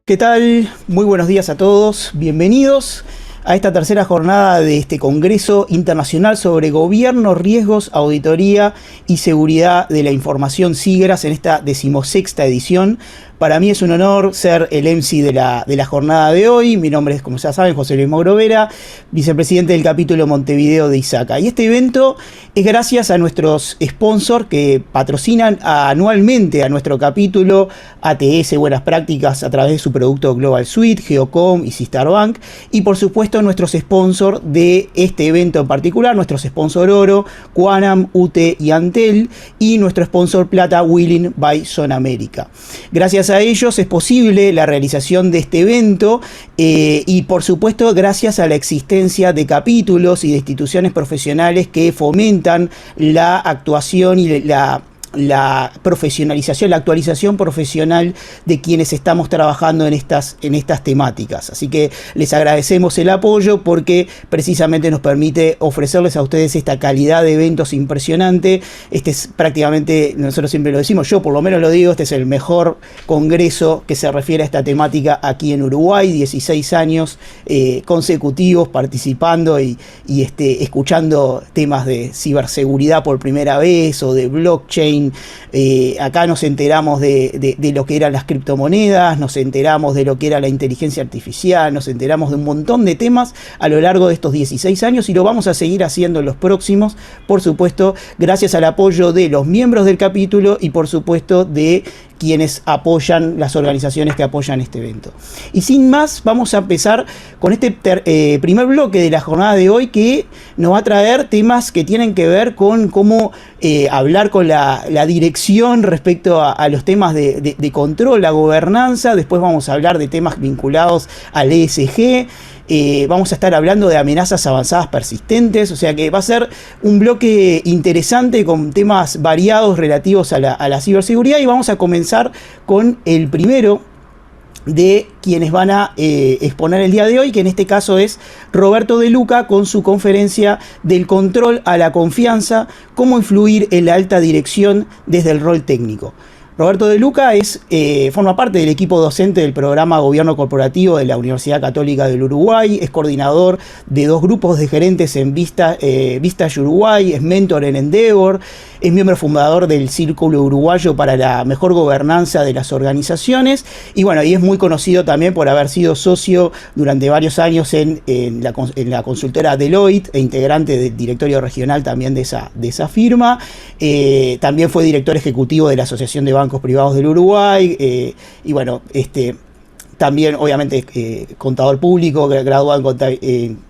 ¿Qué tal? Muy buenos días a todos. Bienvenidos a esta tercera jornada de este Congreso Internacional sobre Gobierno, Riesgos, Auditoría y Seguridad de la Información SIGRAS en esta 16ª edición. Para mí es un honor ser el MC de la jornada de hoy. Mi nombre es, como ya saben, José Luis Mauro Vera, vicepresidente del capítulo Montevideo de ISACA. Y este evento es gracias a nuestros sponsors que patrocinan anualmente a nuestro capítulo, ATS Buenas Prácticas a través de su producto Global Suite, Geocom y Sistar Bank. Y por supuesto nuestros sponsors de este evento en particular, nuestros sponsor oro, Quanam, UTE y Antel, y nuestro sponsor plata, Willing by Zona América. Gracias a ellos es posible la realización de este evento y por supuesto gracias a la existencia de capítulos y de instituciones profesionales que fomentan la actuación y la profesionalización, la actualización profesional de quienes estamos trabajando en estas temáticas. Así que les agradecemos el apoyo porque precisamente nos permite ofrecerles a ustedes esta calidad de eventos impresionante. Este es prácticamente, nosotros siempre lo decimos, yo por lo menos lo digo, este es el mejor congreso que se refiere a esta temática aquí en Uruguay, 16 años consecutivos participando y escuchando temas de ciberseguridad por primera vez o de blockchain. Acá nos enteramos de lo que eran las criptomonedas, nos enteramos de lo que era la inteligencia artificial, nos enteramos de un montón de temas a lo largo de estos 16 años y lo vamos a seguir haciendo en los próximos, por supuesto, gracias al apoyo de los miembros del capítulo y por supuesto de quienes apoyan, las organizaciones que apoyan este evento. Y sin más, vamos a empezar con este primer bloque de la jornada de hoy que nos va a traer temas que tienen que ver con cómo hablar con la dirección respecto a los temas de control, la gobernanza. Después vamos a hablar de temas vinculados al ESG. Vamos a estar hablando de amenazas avanzadas persistentes, o sea que va a ser un bloque interesante con temas variados relativos a la ciberseguridad y vamos a comenzar con el primero de quienes van a exponer el día de hoy, que en este caso es Roberto De Luca con su conferencia del control a la confianza, cómo influir en la alta dirección desde el rol técnico. Roberto De Luca forma parte del equipo docente del programa Gobierno Corporativo de la Universidad Católica del Uruguay, es coordinador de 2 grupos de gerentes en Vistage Uruguay, es mentor en Endeavor, es miembro fundador del Círculo Uruguayo para la Mejor Gobernanza de las Organizaciones y bueno, y es muy conocido también por haber sido socio durante varios años en la consultora Deloitte e integrante del directorio regional también de esa firma. También fue director ejecutivo de la Asociación de Bancos Privados del Uruguay y bueno, también obviamente contador público, graduado en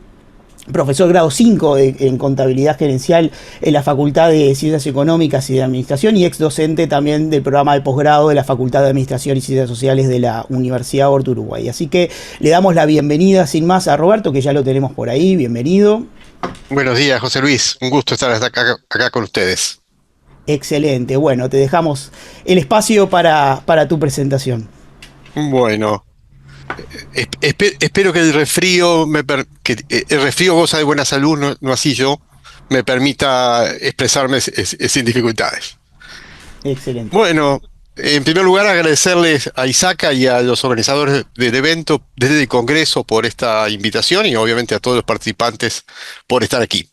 profesor grado 5 en contabilidad gerencial en la Facultad de Ciencias Económicas y de Administración y ex docente también del programa de posgrado de la Facultad de Administración y Ciencias Sociales de la Universidad Horto Uruguay. Así que le damos la bienvenida sin más a Roberto, que ya lo tenemos por ahí. Bienvenido. Buenos días, José Luis. Un gusto estar acá con ustedes. Excelente. Bueno, te dejamos el espacio para tu presentación. Bueno, espero que el resfrío, el resfrío goza de buena salud, no así yo, me permita expresarme sin dificultades. Excelente. Bueno, en primer lugar agradecerles a ISACA y a los organizadores del evento desde el Congreso por esta invitación y obviamente a todos los participantes por estar aquí.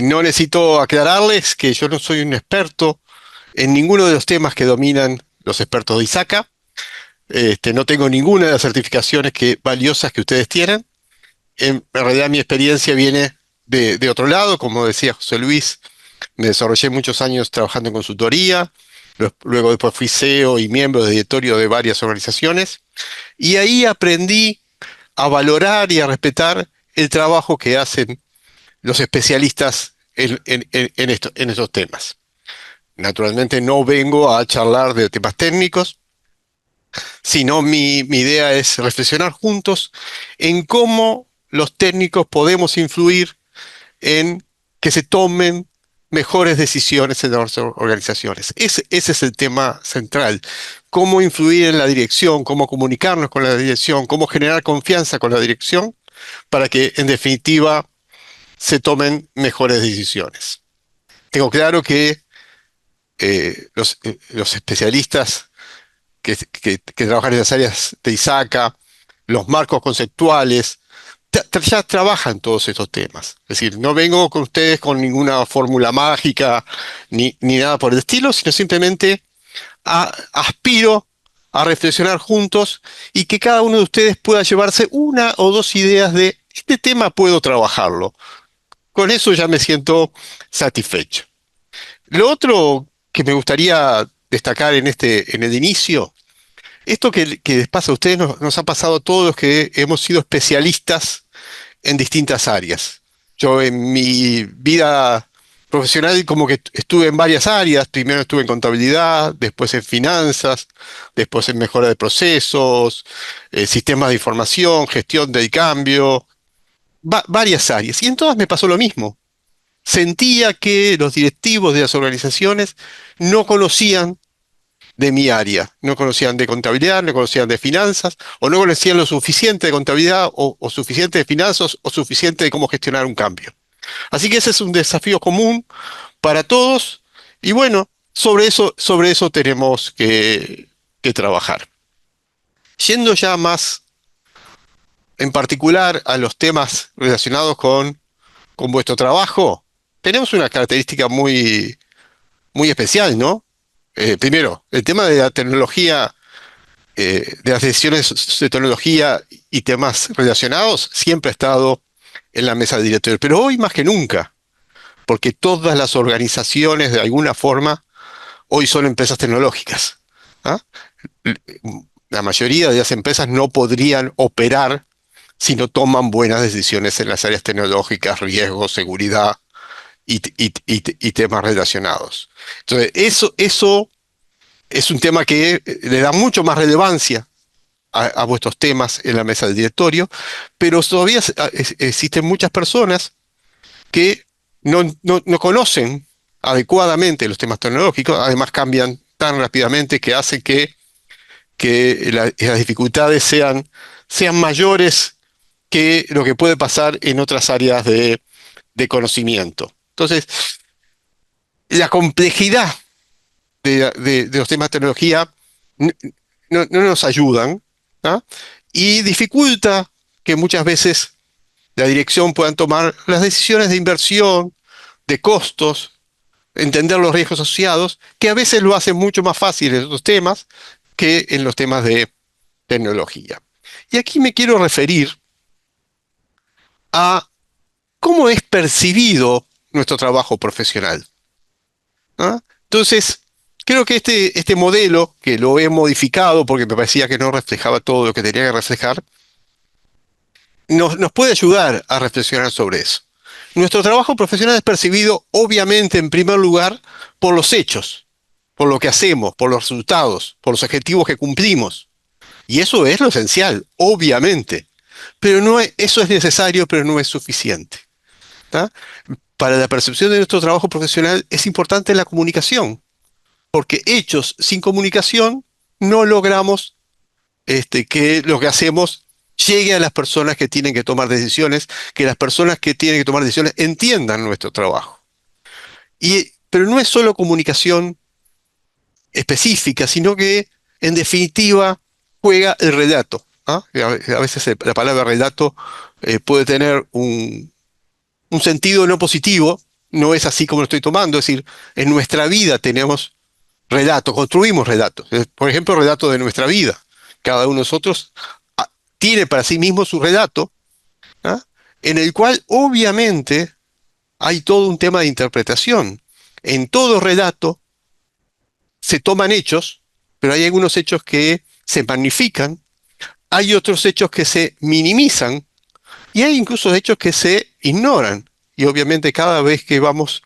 No necesito aclararles que yo no soy un experto en ninguno de los temas que dominan los expertos de ISACA. No tengo ninguna de las certificaciones valiosas que ustedes tienen. En realidad mi experiencia viene de otro lado, como decía José Luis. Me desarrollé muchos años trabajando en consultoría, luego después fui CEO y miembro de directorio de varias organizaciones, y ahí aprendí a valorar y a respetar el trabajo que hacen los especialistas en estos temas. Naturalmente no vengo a charlar de temas técnicos, sino mi idea es reflexionar juntos en cómo los técnicos podemos influir en que se tomen mejores decisiones en las organizaciones. Ese es el tema central. Cómo influir en la dirección, cómo comunicarnos con la dirección, cómo generar confianza con la dirección para que, en definitiva, se tomen mejores decisiones. Tengo claro que los especialistas que trabajan en las áreas de ISACA, los marcos conceptuales, ya trabajan todos estos temas. Es decir, no vengo con ustedes con ninguna fórmula mágica ni nada por el estilo, sino simplemente aspiro a reflexionar juntos y que cada uno de ustedes pueda llevarse una o dos ideas de este tema puedo trabajarlo. Con eso ya me siento satisfecho. Lo otro que me gustaría destacar en el inicio, esto que les pasa a ustedes nos ha pasado a todos los que hemos sido especialistas en distintas áreas. Yo en mi vida profesional como que estuve en varias áreas. Primero estuve en contabilidad, después en finanzas, después en mejora de procesos, sistemas de información, gestión del cambio, varias áreas. Y en todas me pasó lo mismo. Sentía que los directivos de las organizaciones no conocían de mi área. No conocían de contabilidad, no conocían de finanzas, o no conocían lo suficiente de contabilidad, o suficiente de finanzas, o suficiente de cómo gestionar un cambio. Así que ese es un desafío común para todos, y bueno, sobre eso tenemos que trabajar. Yendo ya más en particular a los temas relacionados con vuestro trabajo, tenemos una característica muy especial, ¿no? Primero, el tema de la tecnología, de las decisiones de tecnología y temas relacionados siempre ha estado en la mesa del directorio, pero hoy más que nunca, porque todas las organizaciones de alguna forma hoy son empresas tecnológicas. ¿Ah? La mayoría de las empresas no podrían operar si no toman buenas decisiones en las áreas tecnológicas, riesgos, seguridad y temas relacionados. Entonces, eso es un tema que le da mucho más relevancia a vuestros temas en la mesa del directorio, pero todavía existen muchas personas que no conocen adecuadamente los temas tecnológicos, además cambian tan rápidamente que hace que las dificultades sean mayores que lo que puede pasar en otras áreas de conocimiento. Entonces, la complejidad de los temas de tecnología n- no nos ayudan, ¿ah? Y dificulta que muchas veces la dirección puedan tomar las decisiones de inversión, de costos, entender los riesgos asociados, que a veces lo hacen mucho más fácil en otros temas que en los temas de tecnología. Y aquí me quiero referir a cómo es percibido nuestro trabajo profesional. ¿Ah? Entonces, creo que este modelo, que lo he modificado porque me parecía que no reflejaba todo lo que tenía que reflejar, nos puede ayudar a reflexionar sobre eso. Nuestro trabajo profesional es percibido, obviamente, en primer lugar, por los hechos, por lo que hacemos, por los resultados, por los objetivos que cumplimos. Y eso es lo esencial, obviamente. Pero eso es necesario, pero no es suficiente. ¿Tá? Para la percepción de nuestro trabajo profesional es importante la comunicación, porque hechos sin comunicación no logramos que lo que hacemos llegue a las personas que tienen que tomar decisiones, que las personas que tienen que tomar decisiones entiendan nuestro trabajo. Pero no es solo comunicación específica, sino que en definitiva juega el relato. ¿Ah? A veces la palabra relato puede tener un sentido no positivo, no es así como lo estoy tomando, es decir, en nuestra vida tenemos relatos, construimos relatos. Por ejemplo, relato de nuestra vida. Cada uno de nosotros tiene para sí mismo su relato, ¿ah? En el cual obviamente hay todo un tema de interpretación. En todo relato se toman hechos, pero hay algunos hechos que se magnifican, hay otros hechos que se minimizan y hay incluso hechos que se ignoran. Y obviamente cada vez que vamos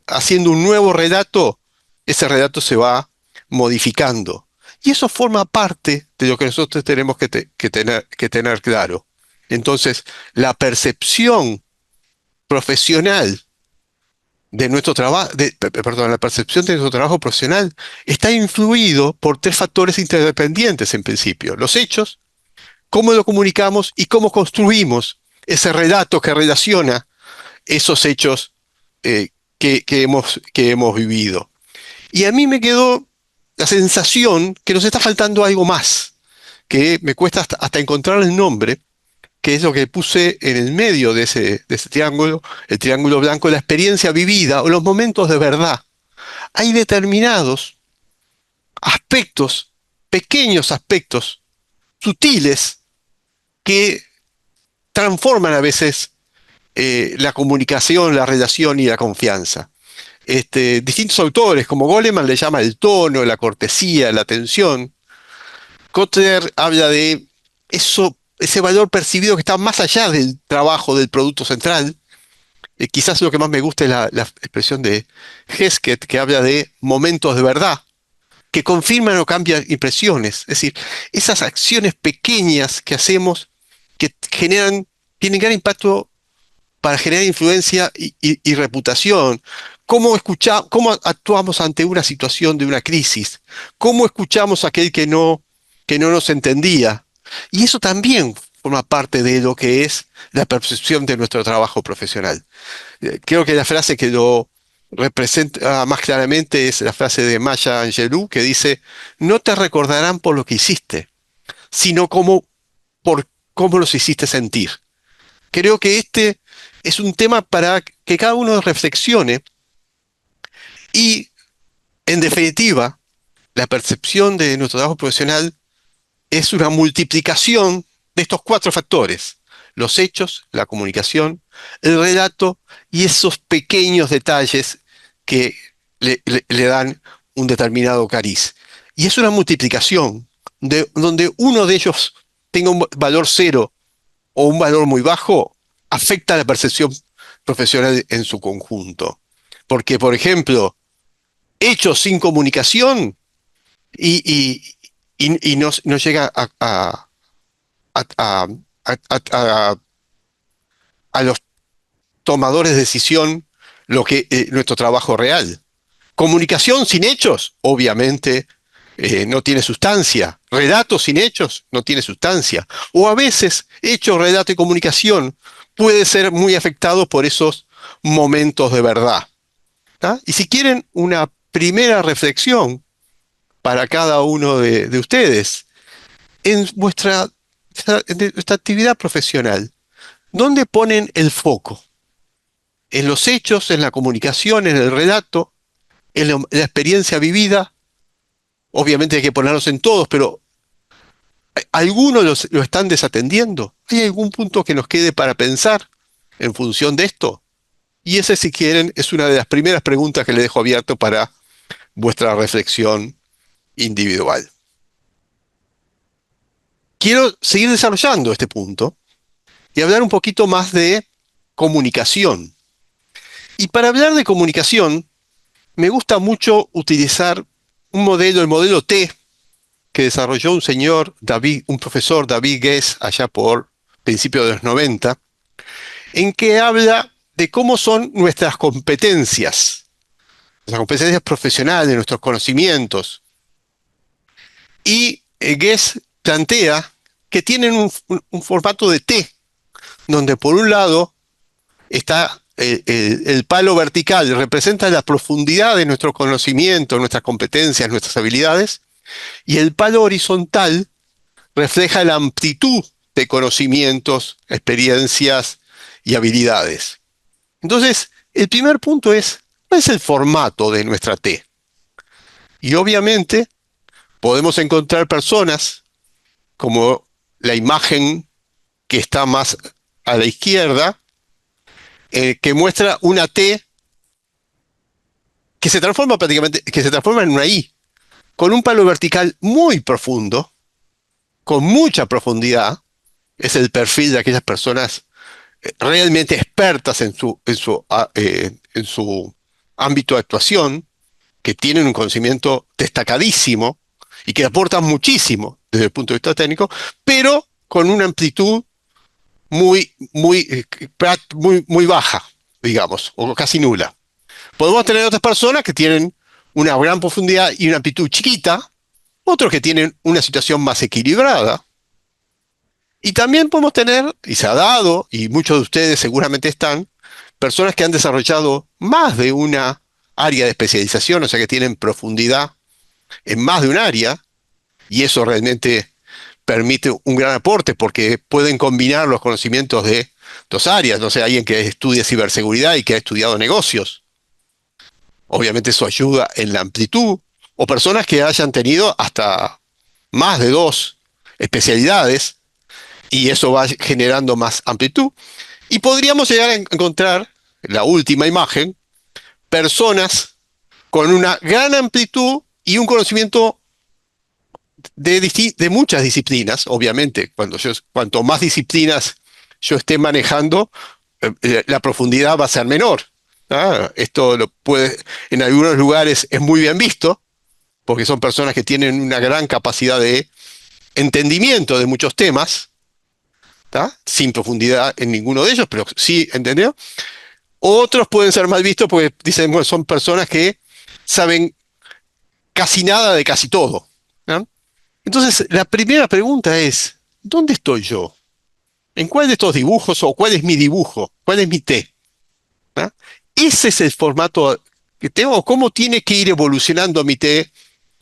haciendo un nuevo relato, ese relato se va modificando. Y eso forma parte de lo que nosotros tenemos que tener claro. Entonces, la percepción profesional de nuestro trabajo, perdón, la percepción de nuestro trabajo profesional está influido por tres factores interdependientes en principio. Los hechos, cómo lo comunicamos y cómo construimos ese relato que relaciona esos hechos eh, que hemos vivido. Y a mí me quedó la sensación que nos está faltando algo más, que me cuesta hasta encontrar el nombre, que es lo que puse en el medio de ese triángulo, el triángulo blanco, la experiencia vivida o los momentos de verdad. Hay determinados aspectos, pequeños aspectos, sutiles, que transforman a veces la comunicación, la relación y la confianza. Distintos autores, como Goleman le llama el tono, la cortesía, la atención. Kotler habla de eso, ese valor percibido que está más allá del trabajo, del producto central. Quizás lo que más me gusta es la expresión de Hesketh, que habla de momentos de verdad, que confirman o cambian impresiones. Es decir, esas acciones pequeñas que hacemos que tienen gran impacto para generar influencia y reputación. ¿Cómo actuamos ante una situación de una crisis? ¿Cómo escuchamos a aquel que no nos entendía? Y eso también forma parte de lo que es la percepción de nuestro trabajo profesional. Creo que la frase que lo representa más claramente es la frase de Maya Angelou, que dice: no te recordarán por lo que hiciste, sino por cómo los hiciste sentir. Creo que este es un tema para que cada uno reflexione y, en definitiva, la percepción de nuestro trabajo profesional es una multiplicación de estos cuatro factores: los hechos, la comunicación, el relato y esos pequeños detalles que le dan un determinado cariz. Y es una multiplicación donde uno de ellos tenga un valor cero o un valor muy bajo, afecta la percepción profesional en su conjunto. Porque, por ejemplo, hechos sin comunicación y no llega a- a- a- a los tomadores de decisión lo que nuestro trabajo real. Comunicación sin hechos, obviamente, no tiene sustancia. Relato sin hechos no tiene sustancia. O a veces, hecho, relato y comunicación puede ser muy afectado por esos momentos de verdad. ¿Tá? Y si quieren una primera reflexión para cada uno de ustedes, en vuestra actividad profesional, ¿dónde ponen el foco? ¿En los hechos, en la comunicación, en el relato, en la experiencia vivida? Obviamente hay que ponerlos en todos, pero ¿algunos lo están desatendiendo? ¿Hay algún punto que nos quede para pensar en función de esto? Y ese, si quieren, es una de las primeras preguntas que le dejo abierto para vuestra reflexión individual. Quiero seguir desarrollando este punto y hablar un poquito más de comunicación. Y para hablar de comunicación, me gusta mucho utilizar un modelo, el modelo T, que desarrolló un profesor David Guess, allá por principios de los 90, en que habla de cómo son nuestras competencias profesionales, nuestros conocimientos. Y Guess plantea que tienen un formato de T, donde por un lado está el palo vertical, representa la profundidad de nuestro conocimiento, nuestras competencias, nuestras habilidades, y el palo horizontal refleja la amplitud de conocimientos, experiencias y habilidades. Entonces, el primer punto es: ¿cuál es el formato de nuestra T? Y obviamente podemos encontrar personas como la imagen que está más a la izquierda, que muestra una T que se transforma en una I, con un palo vertical muy profundo, con mucha profundidad. Es el perfil de aquellas personas realmente expertas en su ámbito de actuación, que tienen un conocimiento destacadísimo y que aportan muchísimo desde el punto de vista técnico, pero con una amplitud muy baja, digamos, o casi nula. Podemos tener otras personas que tienen una gran profundidad y una amplitud chiquita, otros que tienen una situación más equilibrada. Y también podemos tener, y se ha dado, y muchos de ustedes seguramente están, personas que han desarrollado más de una área de especialización, o sea que tienen profundidad en más de un área, y eso realmente permite un gran aporte porque pueden combinar los conocimientos de dos áreas. No sé, alguien que estudie ciberseguridad y que ha estudiado negocios. Obviamente eso ayuda en la amplitud. O personas que hayan tenido hasta más de dos especialidades y eso va generando más amplitud. Y podríamos llegar a encontrar, la última imagen, personas con una gran amplitud y un conocimiento de muchas disciplinas, obviamente. Cuanto más disciplinas yo esté manejando, la profundidad va a ser menor. Esto en algunos lugares es muy bien visto, porque son personas que tienen una gran capacidad de entendimiento de muchos temas, ¿tá? Sin profundidad en ninguno de ellos, pero sí, ¿entendió? Otros pueden ser mal vistos porque dicen, bueno, son personas que saben casi nada de casi todo. ¿No? Entonces, la primera pregunta es, ¿dónde estoy yo? ¿En cuál de estos dibujos o cuál es mi dibujo? ¿Cuál es mi T? ¿Ah? Ese es el formato que tengo. ¿Cómo tiene que ir evolucionando mi T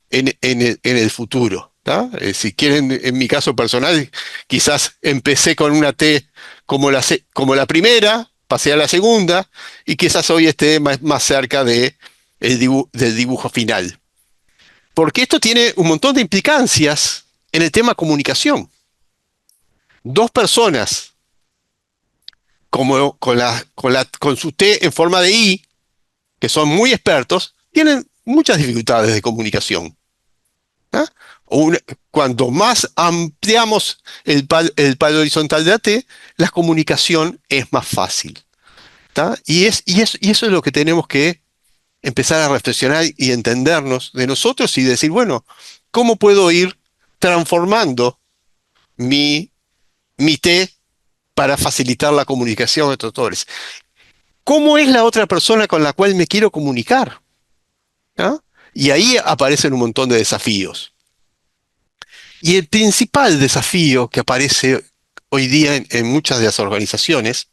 en el futuro? ¿Tá? Si quieren, en mi caso personal, quizás empecé con una T como la primera, pasé a la segunda, y quizás hoy esté más cerca del dibujo final. Porque esto tiene un montón de implicancias en el tema comunicación. Dos personas con su T en forma de I, que son muy expertos, tienen muchas dificultades de comunicación. ¿Ah? Un- Cuanto más ampliamos el palo horizontal de la T, la comunicación es más fácil. ¿Tá? Y eso es lo que tenemos que empezar a reflexionar y entendernos de nosotros y decir, bueno, ¿cómo puedo ir transformando mi, mi T para facilitar la comunicación entre autores? ¿Cómo es la otra persona con la cual me quiero comunicar? ¿Ah? Y ahí aparecen un montón de desafíos. Y el principal desafío que aparece hoy día en muchas de las organizaciones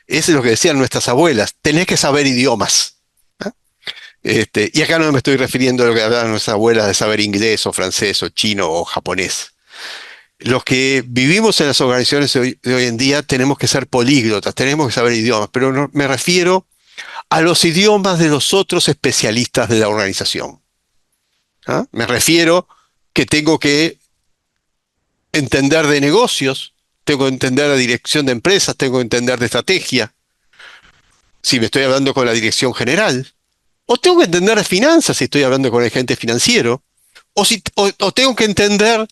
es lo que decían nuestras abuelas, tenés que saber idiomas. ¿Ah? Y acá no me estoy refiriendo a lo que hablaban nuestras abuelas de saber inglés o francés o chino o japonés. Los que vivimos en las organizaciones de hoy en día tenemos que ser políglotas, tenemos que saber idiomas, pero me refiero a los idiomas de los otros especialistas de la organización. ¿Ah? Me refiero que tengo que entender de negocios, tengo que entender de dirección de empresas, tengo que entender de estrategia, si me estoy hablando con la dirección general, o tengo que entender de finanzas si estoy hablando con el gerente financiero, o tengo que entender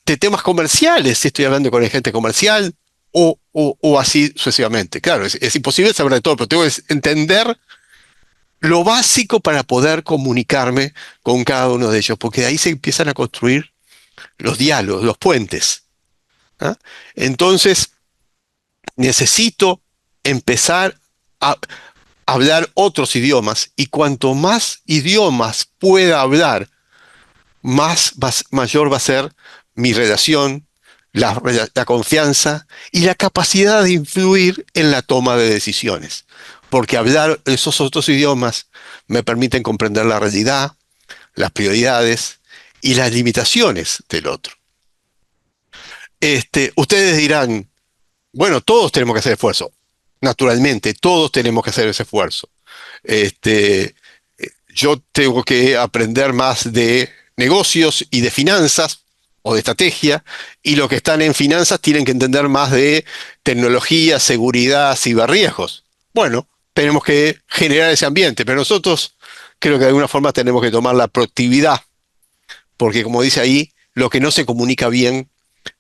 de temas comerciales si estoy hablando con el gerente comercial, o así sucesivamente. Claro, es imposible saber de todo, pero tengo que entender lo básico para poder comunicarme con cada uno de ellos, porque de ahí se empiezan a construir los diálogos, los puentes. ¿Ah? Entonces, necesito empezar a hablar otros idiomas y cuanto más idiomas pueda hablar, mayor va a ser mi relación, la confianza y la capacidad de influir en la toma de decisiones. Porque hablar esos otros idiomas me permiten comprender la realidad, las prioridades y las limitaciones del otro. Ustedes dirán, bueno, todos tenemos que hacer esfuerzo. Naturalmente, todos tenemos que hacer ese esfuerzo. Este, yo tengo que aprender más de negocios y de finanzas o de estrategia, y los que están en finanzas tienen que entender más de tecnología, seguridad, ciberriesgos. Bueno, tenemos que generar ese ambiente, pero nosotros creo que de alguna forma tenemos que tomar la proactividad, porque como dice ahí, lo que no se comunica bien,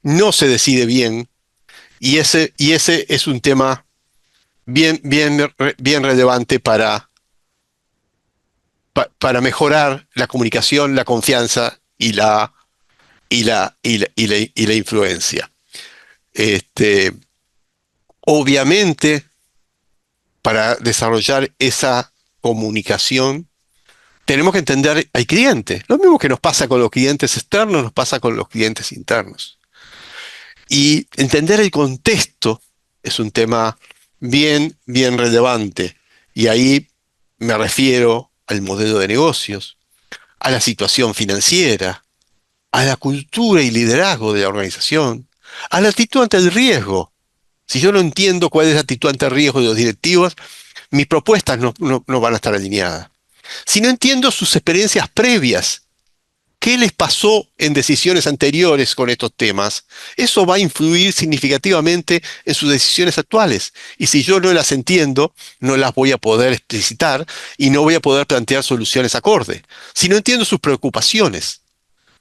no se decide bien, y ese es un tema bien relevante para mejorar la comunicación, la confianza y la influencia. Este, Obviamente, para desarrollar esa comunicación, tenemos que entender al cliente. Lo mismo que nos pasa con los clientes externos, nos pasa con los clientes internos. Y entender el contexto es un tema bien relevante. Y ahí me refiero al modelo de negocios, a la situación financiera, a la cultura y liderazgo de la organización, a la actitud ante el riesgo. Si yo no entiendo cuál es la actitud ante el riesgo de los directivos, mis propuestas no van a estar alineadas. Si no entiendo sus experiencias previas, qué les pasó en decisiones anteriores con estos temas, eso va a influir significativamente en sus decisiones actuales. Y si yo no las entiendo, no las voy a poder explicitar y no voy a poder plantear soluciones acorde. Si no entiendo sus preocupaciones,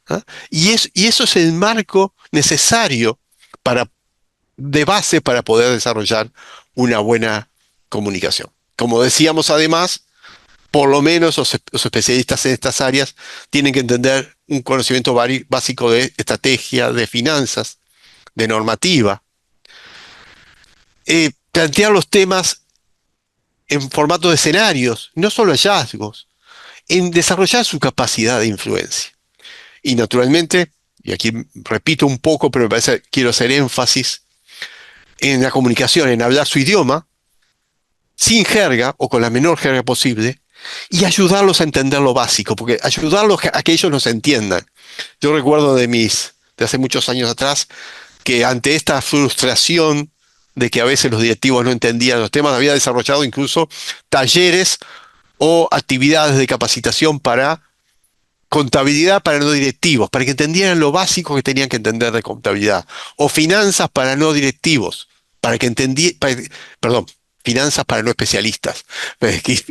¿ah? Y eso es el marco necesario para, de base para poder desarrollar una buena comunicación. Como decíamos además, por lo menos los especialistas en estas áreas tienen que entender un conocimiento básico de estrategia, de finanzas, de normativa, plantear los temas en formato de escenarios, no solo hallazgos, en desarrollar su capacidad de influencia. Y naturalmente, y aquí repito un poco, pero me parece que quiero hacer énfasis en la comunicación, en hablar su idioma, sin jerga o con la menor jerga posible, y ayudarlos a entender lo básico, porque ayudarlos a que ellos nos entiendan. Yo recuerdo de hace muchos años atrás, que ante esta frustración de que a veces los directivos no entendían los temas, había desarrollado incluso talleres o actividades de capacitación para contabilidad para no directivos, para que entendieran lo básico que tenían que entender de contabilidad, o finanzas para no directivos, para que entendieran, perdón, finanzas para no especialistas,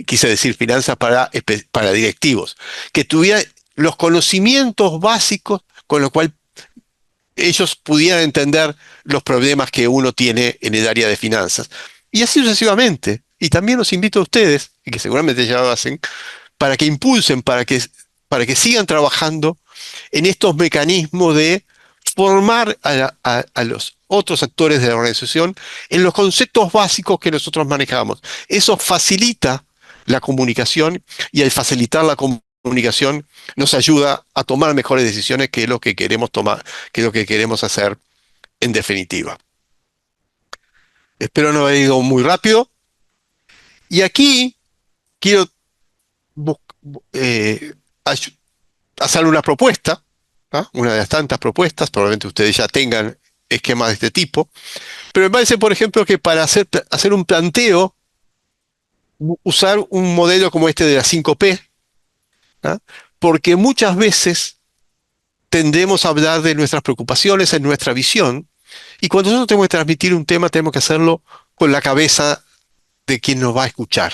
quise decir finanzas para directivos, que tuvieran los conocimientos básicos con los cuales ellos pudieran entender los problemas que uno tiene en el área de finanzas. Y así sucesivamente. Y también los invito a ustedes, y que seguramente ya lo hacen, para que impulsen, para que sigan trabajando en estos mecanismos de formar a los otros actores de la organización en los conceptos básicos que nosotros manejamos. Eso facilita la comunicación y al facilitar la comunicación nos ayuda a tomar mejores decisiones que es lo que queremos tomar, que es lo que queremos hacer en definitiva. Espero no haber ido muy rápido. Y aquí quiero eh, hacer una propuesta, ¿ah? Una de las tantas propuestas, probablemente ustedes ya tengan esquemas de este tipo, pero me parece, por ejemplo, que para hacer un planteo, usar un modelo como este de las 5P, ¿ah? Porque muchas veces tendemos a hablar de nuestras preocupaciones en nuestra visión, y cuando nosotros tenemos que transmitir un tema, tenemos que hacerlo con la cabeza de quien nos va a escuchar.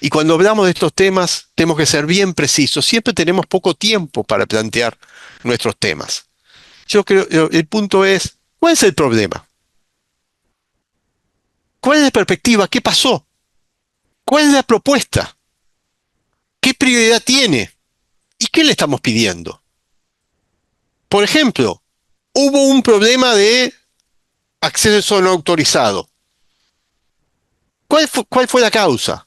Y cuando hablamos de estos temas, tenemos que ser bien precisos. Siempre tenemos poco tiempo para plantear nuestros temas. Yo creo, el punto es, ¿cuál es el problema? ¿Cuál es la perspectiva? ¿Qué pasó? ¿Cuál es la propuesta? ¿Qué prioridad tiene? ¿Y qué le estamos pidiendo? Por ejemplo, hubo un problema de acceso no autorizado. ¿Cuál fue la causa?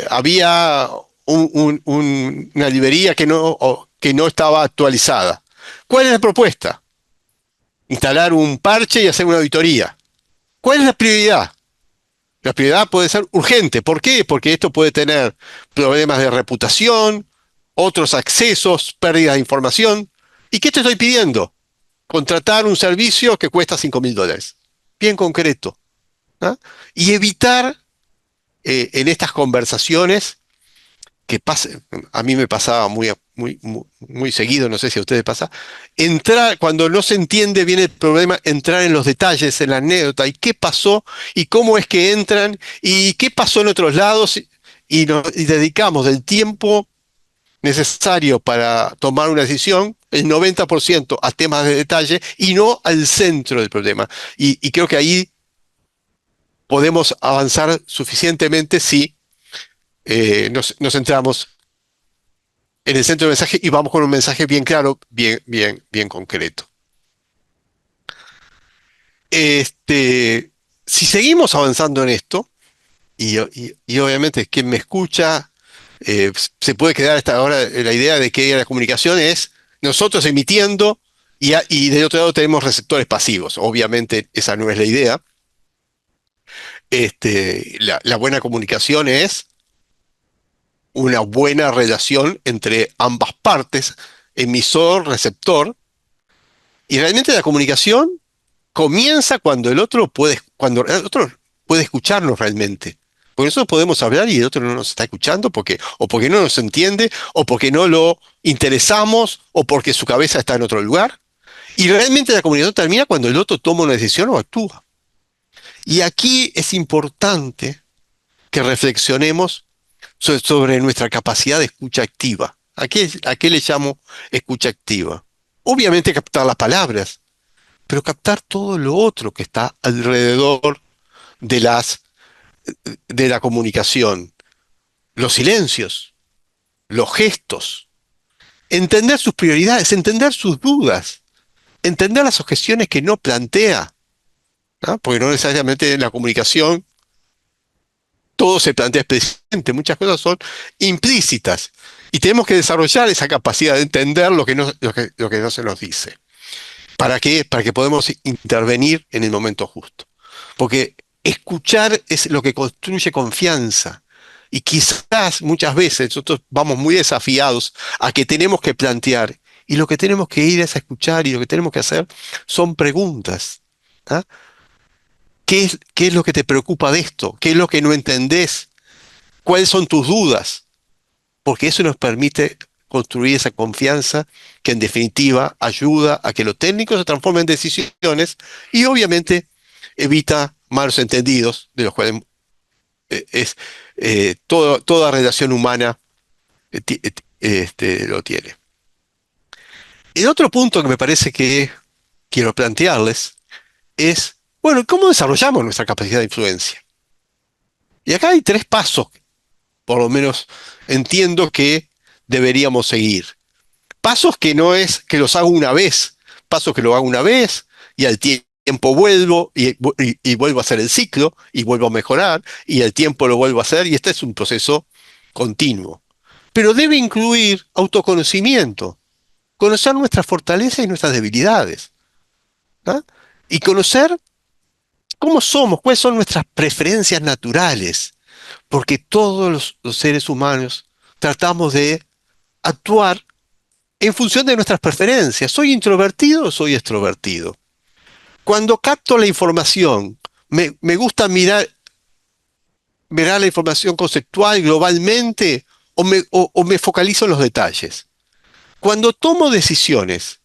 Había una librería que no estaba actualizada. ¿Cuál es la propuesta? Instalar un parche y hacer una auditoría. ¿Cuál es la prioridad? La prioridad puede ser urgente. ¿Por qué? Porque esto puede tener problemas de reputación, otros accesos, pérdida de información. ¿Y qué te estoy pidiendo? Contratar un servicio que cuesta $5.000. Bien concreto. ¿Ah? Y evitar en estas conversaciones que pase, a mí me pasaba muy seguido, no sé si a ustedes pasa, entrar, cuando no se entiende bien el problema, entrar en los detalles, en la anécdota, y qué pasó, y cómo es que entran, y qué pasó en otros lados, y dedicamos el tiempo necesario para tomar una decisión, el 90% a temas de detalle, y no al centro del problema. Y creo que ahí podemos avanzar suficientemente si nos centramos en el centro del mensaje y vamos con un mensaje bien claro, bien concreto. Si seguimos avanzando en esto, y obviamente quien me escucha se puede quedar hasta ahora la idea de que la comunicación es nosotros emitiendo y del otro lado tenemos receptores pasivos. Obviamente esa no es la idea. La buena comunicación es una buena relación entre ambas partes, emisor, receptor, y realmente la comunicación comienza cuando el otro puede escucharnos realmente. Porque nosotros podemos hablar y el otro no nos está escuchando o porque no nos entiende, o porque no lo interesamos, o porque su cabeza está en otro lugar. Y realmente la comunicación termina cuando el otro toma una decisión o actúa. Y aquí es importante que reflexionemos sobre nuestra capacidad de escucha activa. A qué le llamo escucha activa? Obviamente captar las palabras, pero captar todo lo otro que está alrededor de de la comunicación. Los silencios, los gestos, entender sus prioridades, entender sus dudas, entender las objeciones que no plantea, ¿no? Porque no necesariamente en la comunicación todo se plantea explícitamente, muchas cosas son implícitas y tenemos que desarrollar esa capacidad de entender lo que no se nos dice. ¿Para qué? Para que podamos intervenir en el momento justo. Porque escuchar es lo que construye confianza. Y quizás muchas veces nosotros vamos muy desafiados a que tenemos que plantear. Y lo que tenemos que ir es a escuchar y lo que tenemos que hacer son preguntas. ¿Ah? Qué es lo que te preocupa de esto? ¿Qué es lo que no entendés? ¿Cuáles son tus dudas? Porque eso nos permite construir esa confianza que en definitiva ayuda a que lo técnico se transforme en decisiones y obviamente evita malos entendidos, de los cuales es toda relación humana lo tiene. El otro punto que me parece que quiero plantearles es, bueno, ¿cómo desarrollamos nuestra capacidad de influencia? Y acá hay tres pasos, por lo menos entiendo que deberíamos seguir. Pasos que no es que los hago una vez, pasos que lo hago una vez y al tiempo vuelvo y vuelvo a hacer el ciclo y vuelvo a mejorar y al tiempo lo vuelvo a hacer y este es un proceso continuo. Pero debe incluir autoconocimiento, conocer nuestras fortalezas y nuestras debilidades, ¿ah? Y conocer cómo somos, cuáles son nuestras preferencias naturales, porque todos los seres humanos tratamos de actuar en función de nuestras preferencias. ¿Soy introvertido o soy extrovertido? Cuando capto la información, me gusta mirar la información conceptual globalmente o me focalizo en los detalles. Cuando tomo decisiones,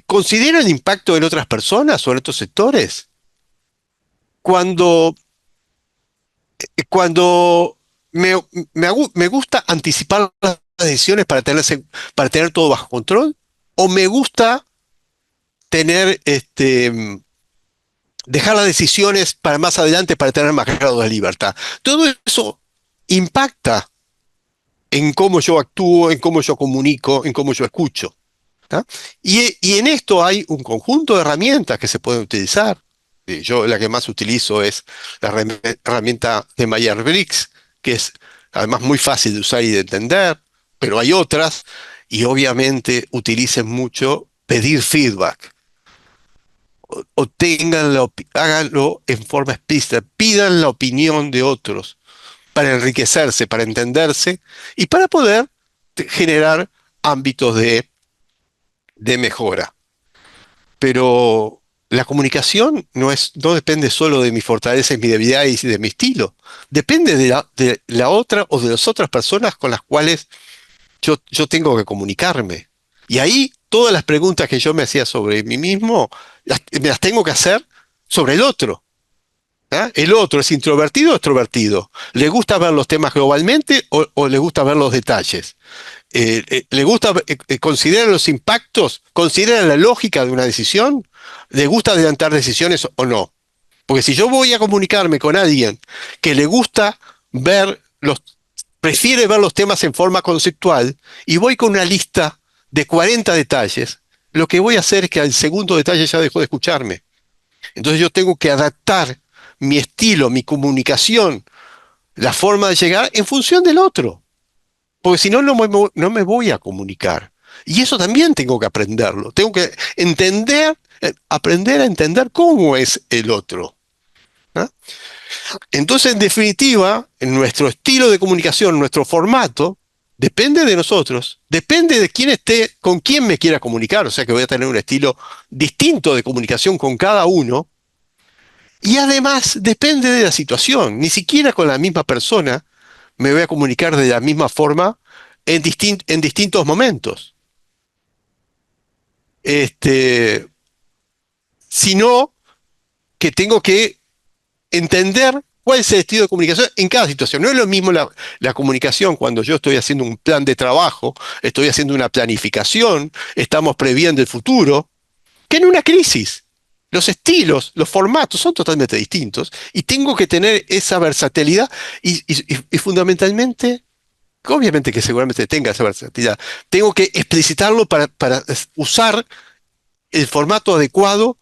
¿considero el impacto en otras personas o en otros sectores? Cuando, cuando me gusta anticipar las decisiones para tener todo bajo control, o me gusta tener dejar las decisiones para más adelante para tener más grado de libertad. Todo eso impacta en cómo yo actúo, en cómo yo comunico, en cómo yo escucho. ¿Tá? Y en esto hay un conjunto de herramientas que se pueden utilizar. Yo la que más utilizo es la herramienta de Myers-Briggs, que es además muy fácil de usar y de entender, pero hay otras, y obviamente utilicen mucho pedir feedback. Háganlo en forma explícita, pidan la opinión de otros para enriquecerse, para entenderse y para poder generar ámbitos de mejora. Pero la comunicación no depende solo de mis fortalezas, mi debilidad y de mi estilo. Depende de la otra o de las otras personas con las cuales yo tengo que comunicarme. Y ahí todas las preguntas que yo me hacía sobre mí mismo, me las tengo que hacer sobre el otro. ¿Ah? ¿El otro es introvertido o extrovertido? ¿Le gusta ver los temas globalmente o le gusta ver los detalles? ¿Le gusta, considera los impactos, considera la lógica de una decisión? ¿Le gusta adelantar decisiones o no? Porque si yo voy a comunicarme con alguien que le gusta ver prefiere ver los temas en forma conceptual y voy con una lista de 40 detalles, lo que voy a hacer es que al segundo detalle ya dejó de escucharme. Entonces yo tengo que adaptar mi estilo, mi comunicación, la forma de llegar en función del otro. Porque si no, no me voy a comunicar. Y eso también tengo que aprenderlo. Tengo que aprender a entender cómo es el otro. ¿Ah? Entonces, en definitiva, en nuestro estilo de comunicación, nuestro formato, depende de nosotros, depende de quién esté, con quién me quiera comunicar, o sea que voy a tener un estilo distinto de comunicación con cada uno, y además depende de la situación, ni siquiera con la misma persona me voy a comunicar de la misma forma en distintos momentos. Este, Sino que tengo que entender cuál es el estilo de comunicación en cada situación. No es lo mismo la comunicación cuando yo estoy haciendo un plan de trabajo, estoy haciendo una planificación, estamos previendo el futuro, que en una crisis. Los estilos, los formatos son totalmente distintos y tengo que tener esa versatilidad y fundamentalmente, obviamente que seguramente tenga esa versatilidad, tengo que explicitarlo para usar el formato adecuado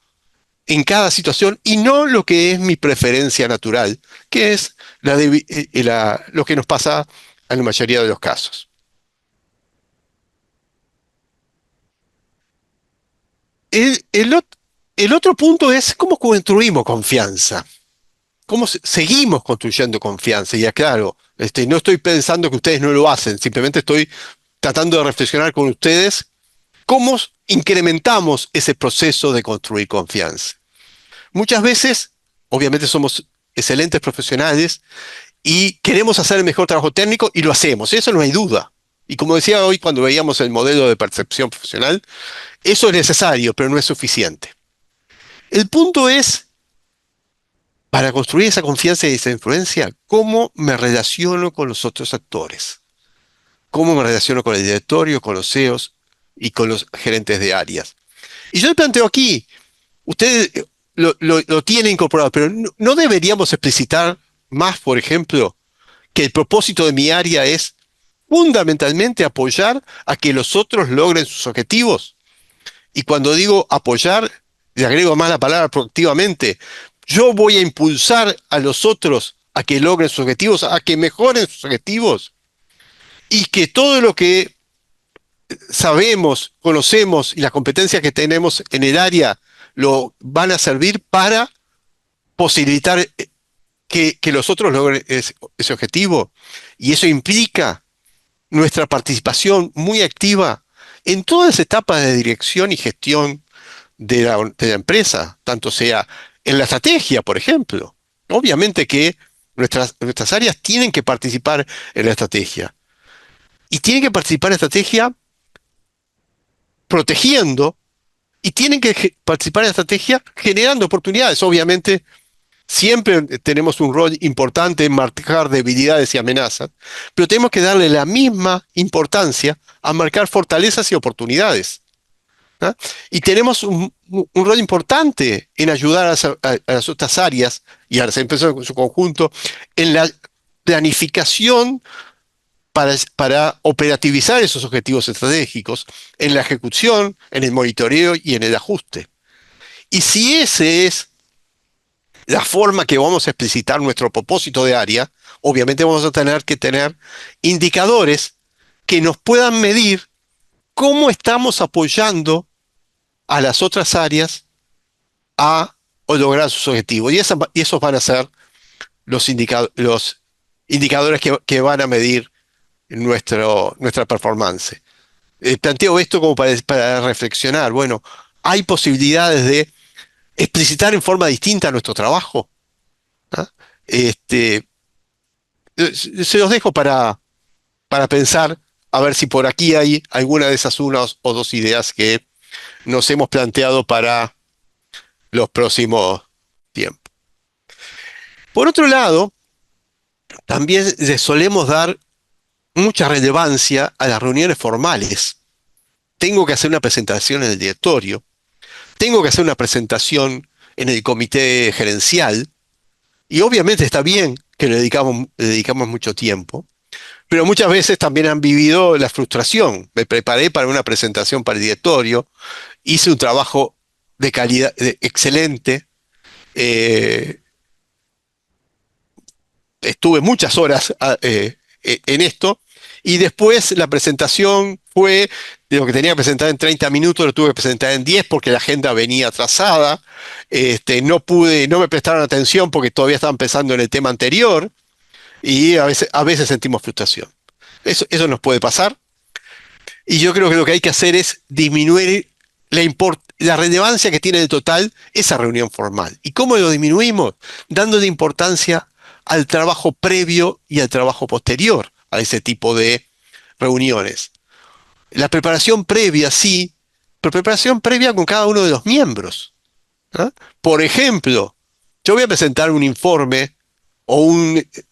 en cada situación y no lo que es mi preferencia natural, que es lo que nos pasa en la mayoría de los casos. El otro punto es cómo construimos confianza, cómo seguimos construyendo confianza. Y aclaro, no estoy pensando que ustedes no lo hacen, simplemente estoy tratando de reflexionar con ustedes cómo incrementamos ese proceso de construir confianza. Muchas veces, obviamente somos excelentes profesionales y queremos hacer el mejor trabajo técnico y lo hacemos, eso no hay duda. Y como decía hoy cuando veíamos el modelo de percepción profesional, eso es necesario, pero no es suficiente. El punto es, para construir esa confianza y esa influencia, ¿cómo me relaciono con los otros actores? ¿Cómo me relaciono con el directorio, con los CEOs y con los gerentes de áreas? Y yo le planteo aquí, ustedes lo tienen incorporado, pero no deberíamos explicitar más, por ejemplo, que el propósito de mi área es fundamentalmente apoyar a que los otros logren sus objetivos. Y cuando digo apoyar, le agrego más la palabra proactivamente. Yo voy a impulsar a los otros a que logren sus objetivos, a que mejoren sus objetivos y que todo lo que sabemos, conocemos y las competencias que tenemos en el área lo van a servir para posibilitar que los otros logren ese objetivo. Y eso implica nuestra participación muy activa en todas las etapas de dirección y gestión de la empresa, tanto sea en la estrategia, por ejemplo. Obviamente que nuestras áreas tienen que participar en la estrategia. Y tienen que participar en la estrategia protegiendo y tienen que participar en la estrategia generando oportunidades. Obviamente, siempre tenemos un rol importante en marcar debilidades y amenazas, pero tenemos que darle la misma importancia a marcar fortalezas y oportunidades. ¿Ah? Y tenemos un rol importante en ayudar a las otras áreas y a las empresas en su conjunto en la planificación para operativizar esos objetivos estratégicos, en la ejecución, en el monitoreo y en el ajuste. Y si ese es la forma que vamos a explicitar nuestro propósito de área, obviamente vamos a tener que tener indicadores que nos puedan medir cómo estamos apoyando a las otras áreas a lograr sus objetivos. Y esos van a ser los indicadores que van a medir nuestra performance. Planteo esto como para reflexionar. Bueno, hay posibilidades de explicitar en forma distinta nuestro trabajo. ¿Ah? Este, Se los dejo para pensar, a ver si por aquí hay alguna de esas unas o dos ideas que nos hemos planteado para los próximos tiempos. Por otro lado, también le solemos dar mucha relevancia a las reuniones formales. Tengo que hacer una presentación en el directorio, tengo que hacer una presentación en el comité gerencial, y obviamente está bien que le dedicamos mucho tiempo, pero muchas veces también han vivido la frustración. Me preparé para una presentación para el directorio, hice un trabajo de calidad excelente, eh, estuve muchas horas en esto, y después la presentación fue, de lo que tenía que presentar en 30 minutos, lo tuve que presentar en 10 porque la agenda venía atrasada. No me prestaron atención porque todavía estaban pensando en el tema anterior y a veces sentimos frustración. Eso nos puede pasar. Y yo creo que lo que hay que hacer es disminuir la relevancia que tiene en el total esa reunión formal. ¿Y cómo lo disminuimos? Dándole importancia al trabajo previo y al trabajo posterior a ese tipo de reuniones. La preparación previa, sí, pero preparación previa con cada uno de los miembros. ¿Ah? Por ejemplo, yo voy a presentar un informe o,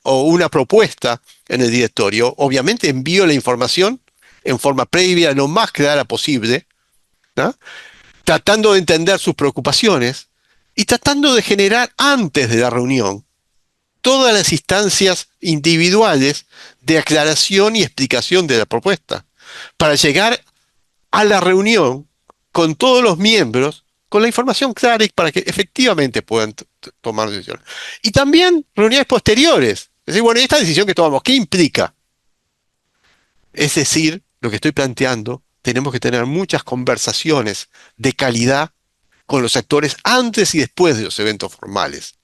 o una propuesta en el directorio. Obviamente envío la información en forma previa, lo más clara posible, ¿no? Tratando de entender sus preocupaciones y tratando de generar antes de la reunión todas las instancias individuales de aclaración y explicación de la propuesta, para llegar a la reunión con todos los miembros, con la información clara y para que efectivamente puedan tomar decisiones. Y también reuniones posteriores. Es decir, bueno, esta decisión que tomamos, ¿qué implica? Es decir, lo que estoy planteando, tenemos que tener muchas conversaciones de calidad con los actores antes y después de los eventos formales.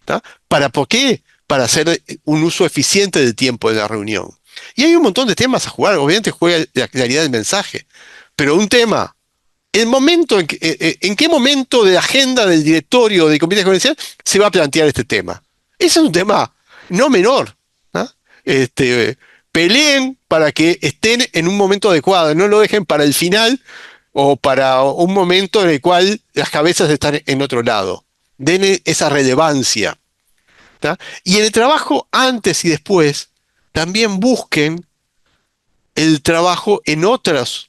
¿Tá? ¿Por qué? Para hacer un uso eficiente del tiempo de la reunión. Y hay un montón de temas a jugar. Obviamente juega la claridad del mensaje. Pero un tema, ¿en qué momento de la agenda del directorio del comité comercial se va a plantear este tema? Ese es un tema no menor. ¿Ah? Peleen para que estén en un momento adecuado, no lo dejen para el final o para un momento en el cual las cabezas están en otro lado. Den esa relevancia. ¿Tá? Y en el trabajo antes y después, también busquen el trabajo en otros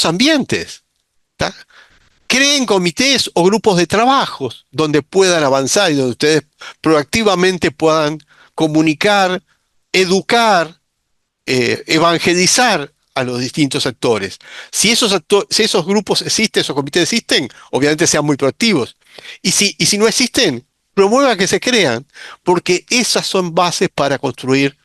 ambientes. ¿Tá? Creen comités o grupos de trabajos donde puedan avanzar y donde ustedes proactivamente puedan comunicar, educar, evangelizar a los distintos actores. Si esos grupos existen, esos comités existen, obviamente sean muy proactivos. Y si no existen, promuevan que se crean, porque esas son bases para construir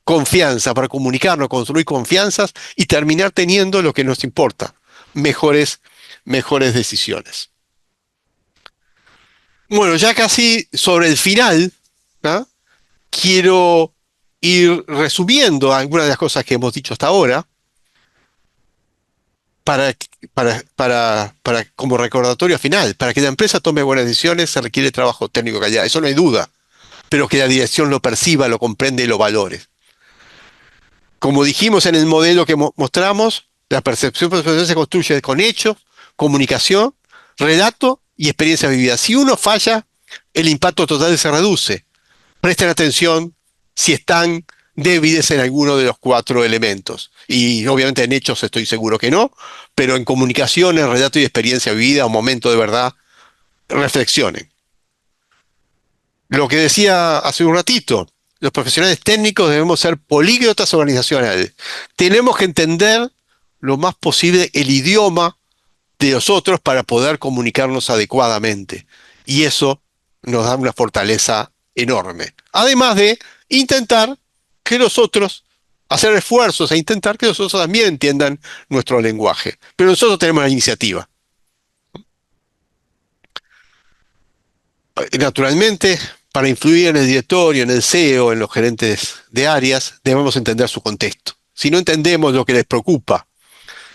confianza, para comunicarnos, construir confianzas y terminar teniendo lo que nos importa, mejores decisiones. Bueno, ya casi sobre el final, ¿ah? Quiero ir resumiendo algunas de las cosas que hemos dicho hasta ahora para, como recordatorio final. Para que la empresa tome buenas decisiones se requiere trabajo técnico de calidad, eso no hay duda, pero que la dirección lo perciba, lo comprende y lo valore. Como dijimos en el modelo que mostramos, la percepción profesional se construye con hechos, comunicación, relato y experiencia vivida. Si uno falla, el impacto total se reduce. Presten atención si están débiles en alguno de los 4 elementos. Y obviamente en hechos estoy seguro que no, pero en comunicación, en relato y experiencia vivida, un momento de verdad, reflexionen. Lo que decía hace un ratito, los profesionales técnicos debemos ser políglotas organizacionales. Tenemos que entender lo más posible el idioma de los otros para poder comunicarnos adecuadamente. Y eso nos da una fortaleza enorme. Además de intentar que los otros, hacer esfuerzos e intentar que los otros también entiendan nuestro lenguaje. Pero nosotros tenemos la iniciativa. Naturalmente, para influir en el directorio, en el CEO, en los gerentes de áreas, debemos entender su contexto. Si no entendemos lo que les preocupa,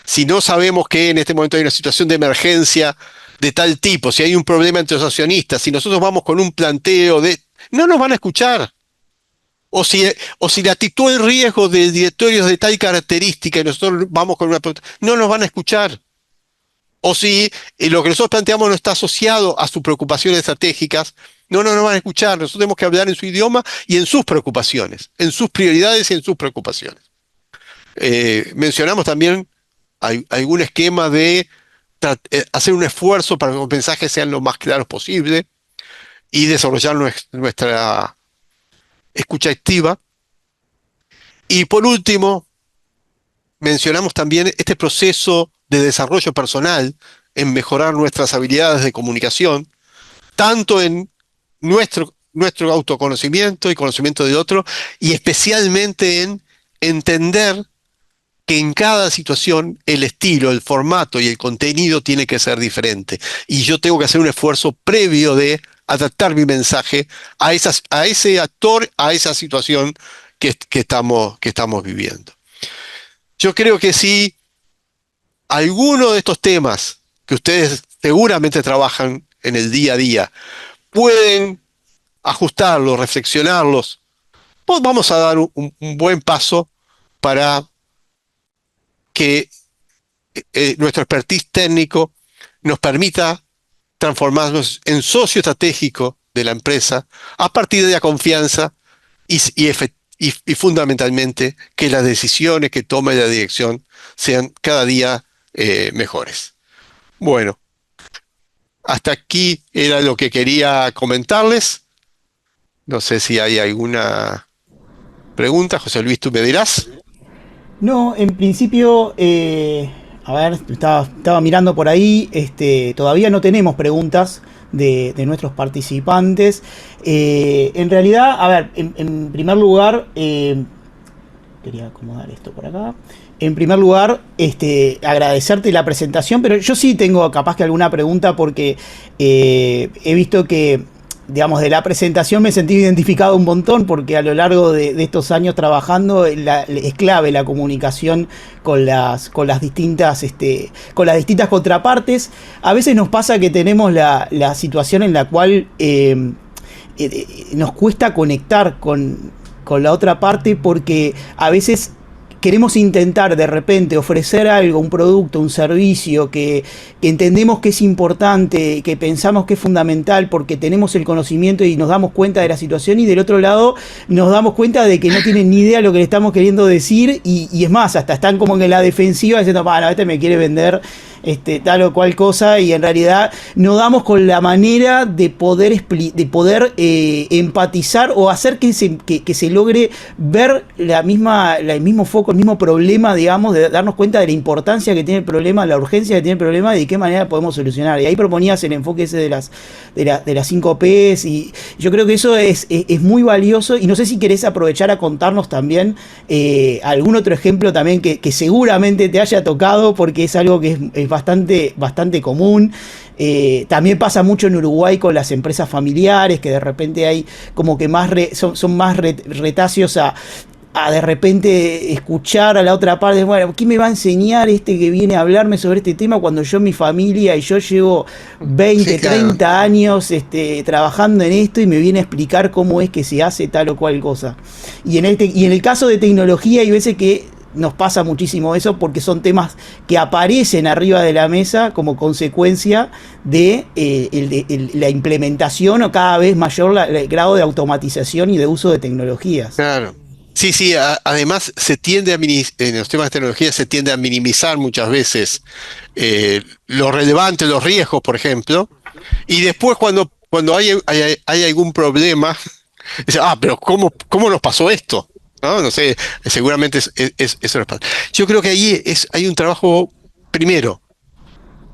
si no sabemos que en este momento hay una situación de emergencia de tal tipo, si hay un problema entre los accionistas, si nosotros vamos con un planteo no nos van a escuchar. O si la actitud de riesgo del directorio es de tal característica y nosotros vamos con una pregunta, no nos van a escuchar. O si lo que nosotros planteamos no está asociado a sus preocupaciones estratégicas, no nos van a escuchar. Nosotros tenemos que hablar en su idioma y en sus preocupaciones, en sus prioridades y en sus preocupaciones. Mencionamos también algún esquema de hacer un esfuerzo para que los mensajes sean lo más claros posible y desarrollar nuestra escucha activa. Y por último, mencionamos también este proceso de desarrollo personal en mejorar nuestras habilidades de comunicación, tanto en nuestro autoconocimiento y conocimiento de otro, y especialmente en entender que en cada situación el estilo, el formato y el contenido tiene que ser diferente. Y yo tengo que hacer un esfuerzo previo de adaptar mi mensaje a ese actor, a esa situación que estamos viviendo. Yo creo que si alguno de estos temas que ustedes seguramente trabajan en el día a día pueden ajustarlos, reflexionarlos, pues vamos a dar un buen paso para que nuestro expertise técnico nos permita transformarnos en socio estratégico de la empresa a partir de la confianza y fundamentalmente que las decisiones que tome la dirección sean cada día mejores. Bueno, hasta aquí era lo que quería comentarles. No sé si hay alguna pregunta. José Luis, tú me dirás. No, en principio, a ver, estaba mirando por ahí, todavía no tenemos preguntas de nuestros participantes. En realidad, a ver, en primer lugar, quería acomodar esto por acá. En primer lugar, agradecerte la presentación, pero yo sí tengo capaz que alguna pregunta porque he visto que, digamos, de la presentación me sentí identificado un montón porque a lo largo de estos años trabajando es clave la comunicación con las distintas contrapartes. A veces nos pasa que tenemos la situación en la cual nos cuesta conectar con la otra parte porque a veces queremos intentar de repente ofrecer algo, un producto, un servicio que entendemos que es importante, que pensamos que es fundamental porque tenemos el conocimiento y nos damos cuenta de la situación, y del otro lado nos damos cuenta de que no tienen ni idea de lo que le estamos queriendo decir y es más, hasta están como en la defensiva diciendo, bueno, este me quiere vender tal o cual cosa, y en realidad no damos con la manera de poder empatizar o hacer que se logre ver el mismo foco, el mismo problema, digamos, de darnos cuenta de la importancia que tiene el problema, la urgencia que tiene el problema y de qué manera podemos solucionar. Y ahí proponías el enfoque ese de las 5 Ps, y yo creo que eso es muy valioso, y no sé si querés aprovechar a contarnos también algún otro ejemplo también que seguramente te haya tocado, porque es algo que es bastante común. También pasa mucho en Uruguay con las empresas familiares, que de repente hay como que son más retacios a de repente escuchar a la otra parte. Bueno, ¿qué me va a enseñar que viene a hablarme sobre este tema cuando yo, mi familia y yo llevo 20, sí, claro, 30 años trabajando en esto y me viene a explicar cómo es que se hace tal o cual cosa? Y en el caso de tecnología hay veces que nos pasa muchísimo eso porque son temas que aparecen arriba de la mesa como consecuencia de la implementación o cada vez mayor el grado de automatización y de uso de tecnologías. Claro. Sí, además en los temas de tecnología se tiende a minimizar muchas veces lo relevante, los riesgos, por ejemplo, y después cuando hay algún problema, dice, pero ¿cómo nos pasó esto? No sé, seguramente eso nos pasa. Yo creo que ahí hay un trabajo, primero,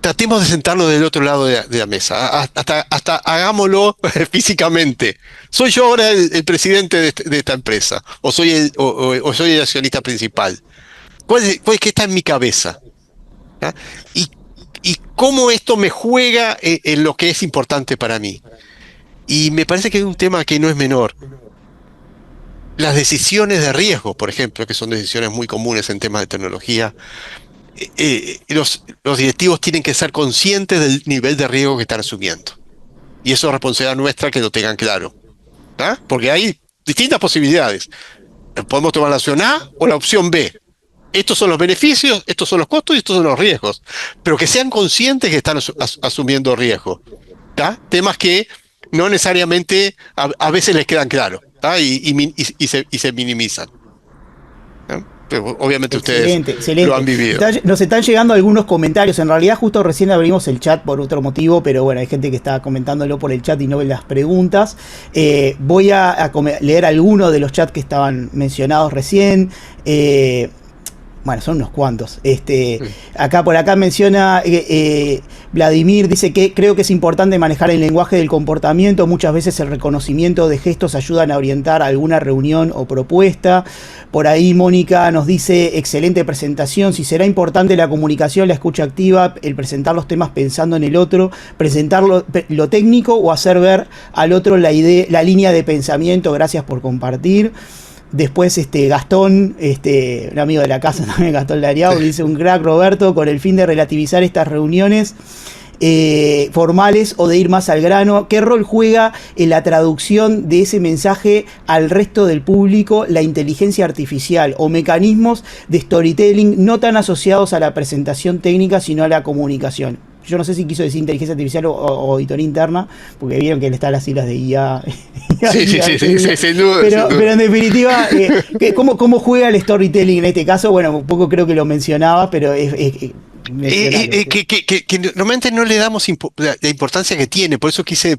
tratemos de sentarnos del otro lado de la mesa, hasta hagámoslo físicamente. ¿Soy yo ahora el presidente de esta empresa? ¿O soy el accionista principal? ¿Qué está en mi cabeza? ¿Ah? Y cómo esto me juega en lo que es importante para mí. Y me parece que es un tema que no es menor. Las decisiones de riesgo, por ejemplo, que son decisiones muy comunes en temas de tecnología, los directivos tienen que ser conscientes del nivel de riesgo que están asumiendo. Y eso es responsabilidad nuestra que lo tengan claro. ¿Ah? Porque hay distintas posibilidades. Podemos tomar la opción A o la opción B. Estos son los beneficios, estos son los costos y estos son los riesgos. Pero que sean conscientes que están asumiendo riesgo. ¿Ah? Temas que no necesariamente a veces les quedan claros. ¿Ah? Y se minimizan. ¿Ah? Obviamente excelente, ustedes lo han vivido. Nos están llegando algunos comentarios. En realidad justo recién abrimos el chat por otro motivo, pero bueno, hay gente que está comentándolo por el chat y no ve las preguntas. Voy a leer algunos de los chats que estaban mencionados recién. Bueno, son unos cuantos. Por acá menciona Vladimir, dice que creo que es importante manejar el lenguaje del comportamiento. Muchas veces el reconocimiento de gestos ayudan a orientar alguna reunión o propuesta. Por ahí Mónica nos dice, excelente presentación. Si será importante la comunicación, la escucha activa, el presentar los temas pensando en el otro, presentar lo técnico o hacer ver al otro la idea, la línea de pensamiento. Gracias por compartir. Después Gastón, un amigo de la casa también, Gastón Lariau, dice un crack Roberto, con el fin de relativizar estas reuniones formales o de ir más al grano. ¿Qué rol juega en la traducción de ese mensaje al resto del público la inteligencia artificial o mecanismos de storytelling no tan asociados a la presentación técnica sino a la comunicación? Yo no sé si quiso decir inteligencia artificial o auditoría interna, porque vieron que él está en las siglas de IA. Sí, sin duda. Pero en definitiva, ¿cómo juega el storytelling en este caso? Bueno, un poco creo que lo mencionaba, pero que normalmente no le damos la importancia que tiene, por eso quise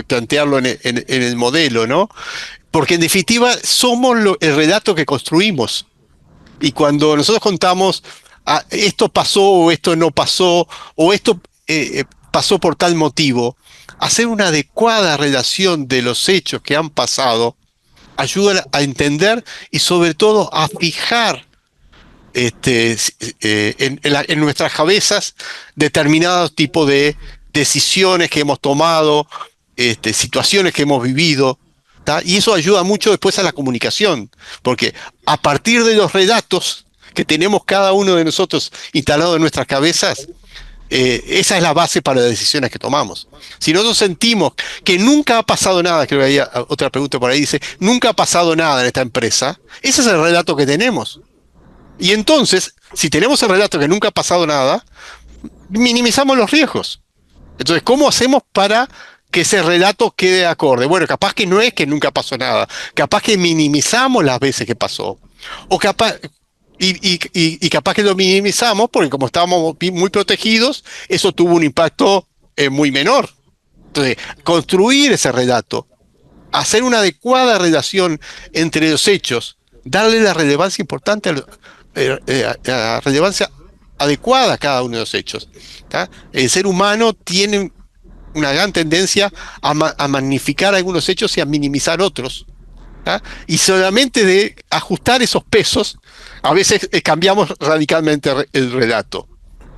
plantearlo en el modelo, ¿no? Porque en definitiva somos el relato que construimos. Y cuando nosotros contamos, esto pasó o esto no pasó, o esto pasó por tal motivo, hacer una adecuada relación de los hechos que han pasado ayuda a entender y sobre todo a fijar en nuestras cabezas determinados tipos de decisiones que hemos tomado, situaciones que hemos vivido, ¿tá? Y eso ayuda mucho después a la comunicación, porque a partir de los relatos que tenemos cada uno de nosotros instalados en nuestras cabezas, esa es la base para las decisiones que tomamos. Si nosotros sentimos que nunca ha pasado nada, creo que hay otra pregunta por ahí, dice, nunca ha pasado nada en esta empresa, ese es el relato que tenemos. Y entonces, si tenemos el relato que nunca ha pasado nada, minimizamos los riesgos. Entonces, ¿cómo hacemos para que ese relato quede acorde? Bueno, capaz que no es que nunca pasó nada, capaz que minimizamos las veces que pasó, o capaz... Y capaz que lo minimizamos porque como estábamos muy protegidos, eso tuvo un impacto muy menor. Entonces, construir ese relato, hacer una adecuada relación entre los hechos, darle la relevancia importante, la relevancia adecuada a cada uno de los hechos. ¿Tá? El ser humano tiene una gran tendencia a magnificar algunos hechos y a minimizar otros. ¿tá? Y solamente de ajustar esos pesos, a veces cambiamos radicalmente el relato.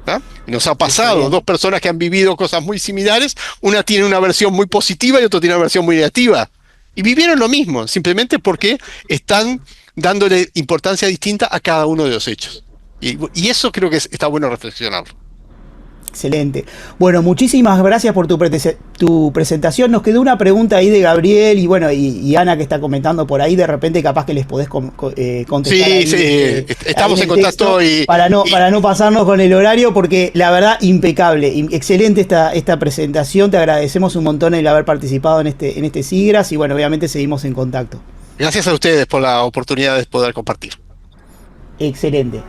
¿tá? Nos ha pasado, dos personas que han vivido cosas muy similares, una tiene una versión muy positiva y otra tiene una versión muy negativa. Y vivieron lo mismo, simplemente porque están dándole importancia distinta a cada uno de los hechos. Y eso creo que está bueno reflexionarlo. Excelente. Bueno, muchísimas gracias por tu presentación. Nos quedó una pregunta ahí de Gabriel y Ana que está comentando por ahí. De repente capaz que les podés contestar. Sí, ahí, estamos en contacto para no pasarnos con el horario, porque la verdad, impecable. Excelente esta presentación. Te agradecemos un montón el haber participado en este SIGGRAPH y bueno, obviamente seguimos en contacto. Gracias a ustedes por la oportunidad de poder compartir. Excelente.